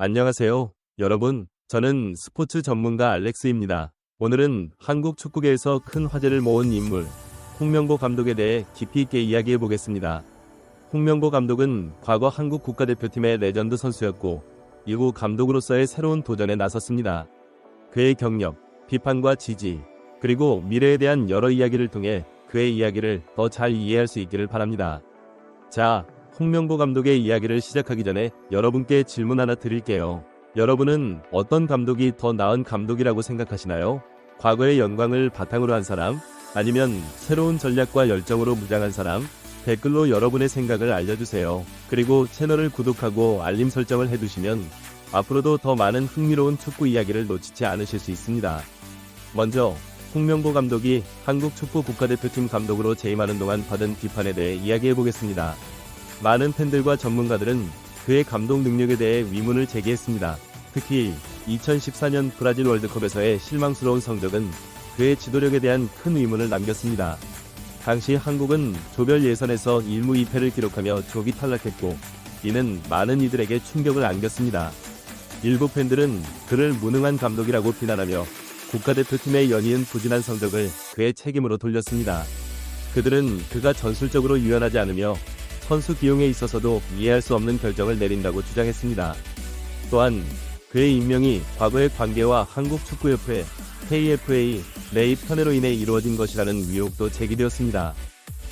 안녕하세요, 여러분. 저는 스포츠 전문가 알렉스입니다. 오늘은 한국 축구계에서 큰 화제를 모은 인물, 홍명보 감독에 대해 깊이 있게 이야기해 보겠습니다. 홍명보 감독은 과거 한국 국가대표팀의 레전드 선수였고, 이후 감독으로서의 새로운 도전에 나섰습니다. 그의 경력, 비판과 지지, 그리고 미래에 대한 여러 이야기를 통해 그의 이야기를 더 잘 이해할 수 있기를 바랍니다. 자, 홍명보 감독의 이야기를 시작하기 전에 여러분께 질문 하나 드릴게요. 여러분은 어떤 감독이 더 나은 감독이라고 생각하시나요? 과거의 영광을 바탕으로 한 사람? 아니면 새로운 전략과 열정으로 무장한 사람? 댓글로 여러분의 생각을 알려주세요. 그리고 채널을 구독하고 알림 설정을 해두시면 앞으로도 더 많은 흥미로운 축구 이야기를 놓치지 않으실 수 있습니다. 먼저 홍명보 감독이 한국 축구 국가대표팀 감독으로 재임하는 동안 받은 비판에 대해 이야기해보겠습니다. 많은 팬들과 전문가들은 그의 감독 능력에 대해 위문을 제기했습니다. 특히 2014년 브라질 월드컵에서의 실망스러운 성적은 그의 지도력에 대한 큰 의문을 남겼습니다. 당시 한국은 조별 예선에서 1무 2패를 기록하며 조기 탈락했고, 이는 많은 이들에게 충격을 안겼습니다. 일부 팬들은 그를 무능한 감독이라고 비난하며 국가대표팀의 연이은 부진한 성적을 그의 책임으로 돌렸습니다. 그들은 그가 전술적으로 유연하지 않으며 선수 기용에 있어서도 이해할 수 없는 결정을 내린다고 주장했습니다. 또한 그의 임명이 과거의 관계와 한국축구협회, KFA 내의 편애로 인해 이루어진 것이라는 의혹도 제기되었습니다.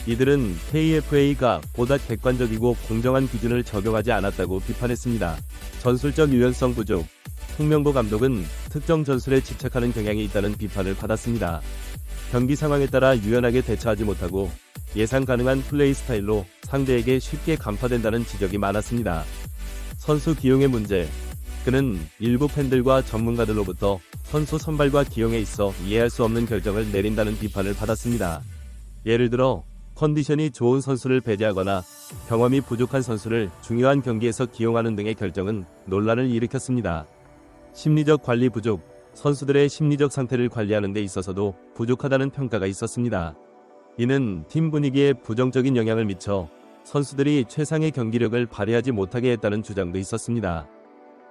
이들은 KFA가 보다 객관적이고 공정한 기준을 적용하지 않았다고 비판했습니다. 전술적 유연성 부족, 홍명보 감독은 특정 전술에 집착하는 경향이 있다는 비판을 받았습니다. 경기 상황에 따라 유연하게 대처하지 못하고 예상 가능한 플레이 스타일로 상대에게 쉽게 간파된다는 지적이 많았습니다. 선수 기용의 문제, 그는 일부 팬들과 전문가들로부터 선수 선발과 기용에 있어 이해할 수 없는 결정을 내린다는 비판을 받았습니다. 예를 들어 컨디션이 좋은 선수를 배제하거나 경험이 부족한 선수를 중요한 경기에서 기용하는 등의 결정은 논란을 일으켰습니다. 심리적 관리 부족, 선수들의 심리적 상태를 관리하는 데 있어서도 부족하다는 평가가 있었습니다. 이는 팀 분위기에 부정적인 영향을 미쳐 선수들이 최상의 경기력을 발휘하지 못하게 했다는 주장도 있었습니다.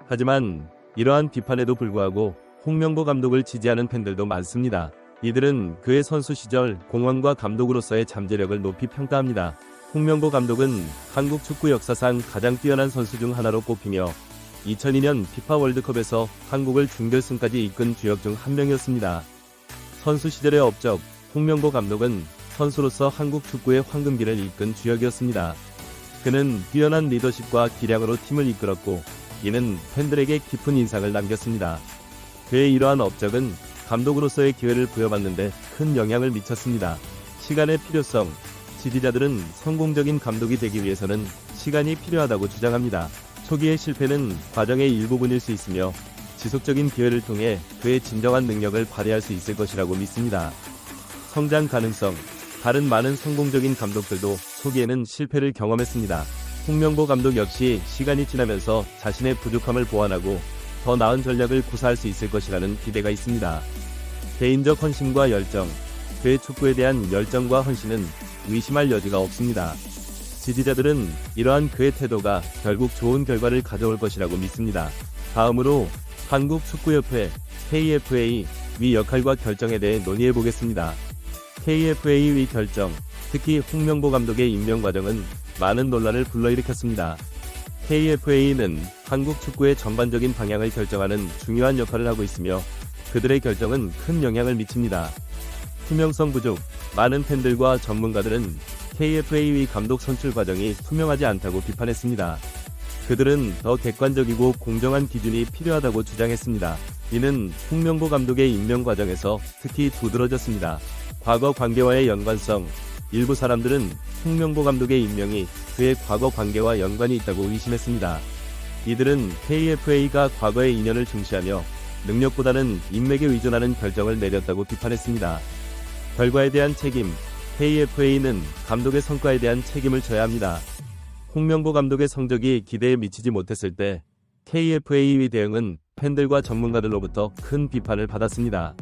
하지만 이러한 비판에도 불구하고 홍명보 감독을 지지하는 팬들도 많습니다. 이들은 그의 선수 시절 공헌과 감독으로서의 잠재력을 높이 평가합니다. 홍명보 감독은 한국 축구 역사상 가장 뛰어난 선수 중 하나로 꼽히며 2002년 피파 월드컵에서 한국을 준결승까지 이끈 주역 중 한 명이었습니다. 선수 시절의 업적, 홍명보 감독은 선수로서 한국 축구의 황금기를 이끈 주역이었습니다. 그는 뛰어난 리더십과 기량으로 팀을 이끌었고, 이는 팬들에게 깊은 인상을 남겼습니다. 그의 이러한 업적은 감독으로서의 기회를 부여받는 데 큰 영향을 미쳤습니다. 시간의 필요성, 지지자들은 성공적인 감독이 되기 위해서는 시간이 필요하다고 주장합니다. 초기의 실패는 과정의 일부분일 수 있으며 지속적인 기회를 통해 그의 진정한 능력을 발휘할 수 있을 것이라고 믿습니다. 성장 가능성, 다른 많은 성공적인 감독들도 초기에는 실패를 경험했습니다. 홍명보 감독 역시 시간이 지나면서 자신의 부족함을 보완하고 더 나은 전략을 구사할 수 있을 것이라는 기대가 있습니다. 개인적 헌신과 열정, 그의 축구에 대한 열정과 헌신은 의심할 여지가 없습니다. 지지자들은 이러한 그의 태도가 결국 좋은 결과를 가져올 것이라고 믿습니다. 다음으로 한국축구협회 KFA 위 역할과 결정에 대해 논의해 보겠습니다. KFA 위 결정, 특히 홍명보 감독의 임명 과정은 많은 논란을 불러일으켰습니다. KFA는 한국 축구의 전반적인 방향을 결정하는 중요한 역할을 하고 있으며 그들의 결정은 큰 영향을 미칩니다. 투명성 부족, 많은 팬들과 전문가들은 KFA 감독 선출 과정이 투명하지 않다고 비판했습니다. 그들은 더 객관적이고 공정한 기준이 필요하다고 주장했습니다. 이는 홍명보 감독의 임명 과정에서 특히 두드러졌습니다. 과거 관계와의 연관성, 일부 사람들은 홍명보 감독의 임명이 그의 과거 관계와 연관이 있다고 의심했습니다. 이들은 KFA가 과거의 인연을 중시하며 능력보다는 인맥에 의존하는 결정을 내렸다고 비판했습니다. 결과에 대한 책임, KFA는 감독의 성과에 대한 책임을 져야 합니다. 홍명보 감독의 성적이 기대에 미치지 못했을 때 KFA의 대응은 팬들과 전문가들로부터 큰 비판을 받았습니다.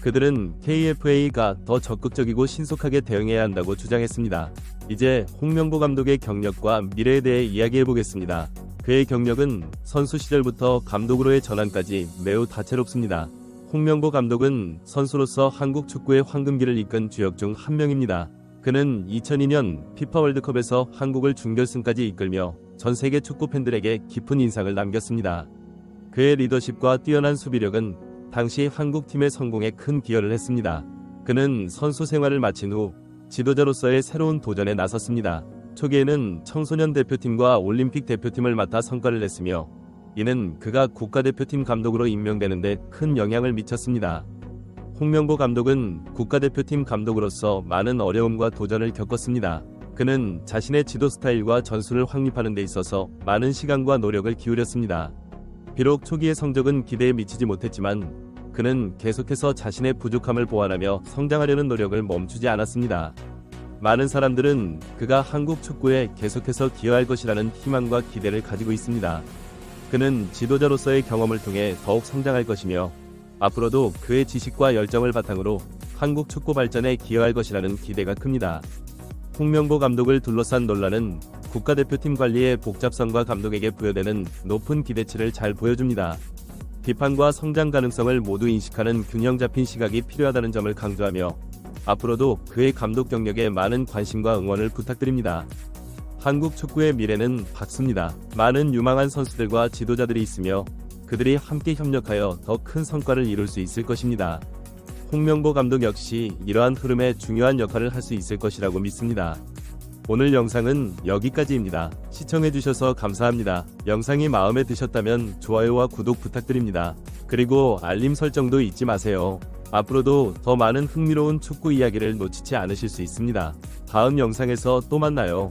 그들은 KFA가 더 적극적이고 신속하게 대응해야 한다고 주장했습니다. 이제 홍명보 감독의 경력과 미래에 대해 이야기해보겠습니다. 그의 경력은 선수 시절부터 감독으로의 전환까지 매우 다채롭습니다. 홍명보 감독은 선수로서 한국 축구의 황금기를 이끈 주역 중 한 명입니다. 그는 2002년 피파 월드컵에서 한국을 준결승까지 이끌며 전 세계 축구 팬들에게 깊은 인상을 남겼습니다. 그의 리더십과 뛰어난 수비력은 당시 한국팀의 성공에 큰 기여를 했습니다. 그는 선수 생활을 마친 후 지도자로서의 새로운 도전에 나섰습니다. 초기에는 청소년 대표팀과 올림픽 대표팀을 맡아 성과를 냈으며 이는 그가 국가대표팀 감독으로 임명되는 데 큰 영향을 미쳤습니다. 홍명보 감독은 국가대표팀 감독으로서 많은 어려움과 도전을 겪었습니다. 그는 자신의 지도 스타일과 전술을 확립하는 데 있어서 많은 시간과 노력을 기울였습니다. 비록 초기의 성적은 기대에 미치지 못했지만 그는 계속해서 자신의 부족함을 보완하며 성장하려는 노력을 멈추지 않았습니다. 많은 사람들은 그가 한국 축구에 계속해서 기여할 것이라는 희망과 기대를 가지고 있습니다. 그는 지도자로서의 경험을 통해 더욱 성장할 것이며 앞으로도 그의 지식과 열정을 바탕으로 한국 축구 발전에 기여할 것이라는 기대가 큽니다. 홍명보 감독을 둘러싼 논란은 국가대표팀 관리의 복잡성과 감독에게 부여되는 높은 기대치를 잘 보여줍니다. 비판과 성장 가능성을 모두 인식하는 균형 잡힌 시각이 필요하다는 점을 강조하며 앞으로도 그의 감독 경력에 많은 관심과 응원을 부탁드립니다. 한국 축구의 미래는 밝습니다. 많은 유망한 선수들과 지도자들이 있으며 그들이 함께 협력하여 더 큰 성과를 이룰 수 있을 것입니다. 홍명보 감독 역시 이러한 흐름에 중요한 역할을 할 수 있을 것이라고 믿습니다. 오늘 영상은 여기까지입니다. 시청해주셔서 감사합니다. 영상이 마음에 드셨다면 좋아요와 구독 부탁드립니다. 그리고 알림 설정도 잊지 마세요. 앞으로도 더 많은 흥미로운 축구 이야기를 놓치지 않으실 수 있습니다. 다음 영상에서 또 만나요.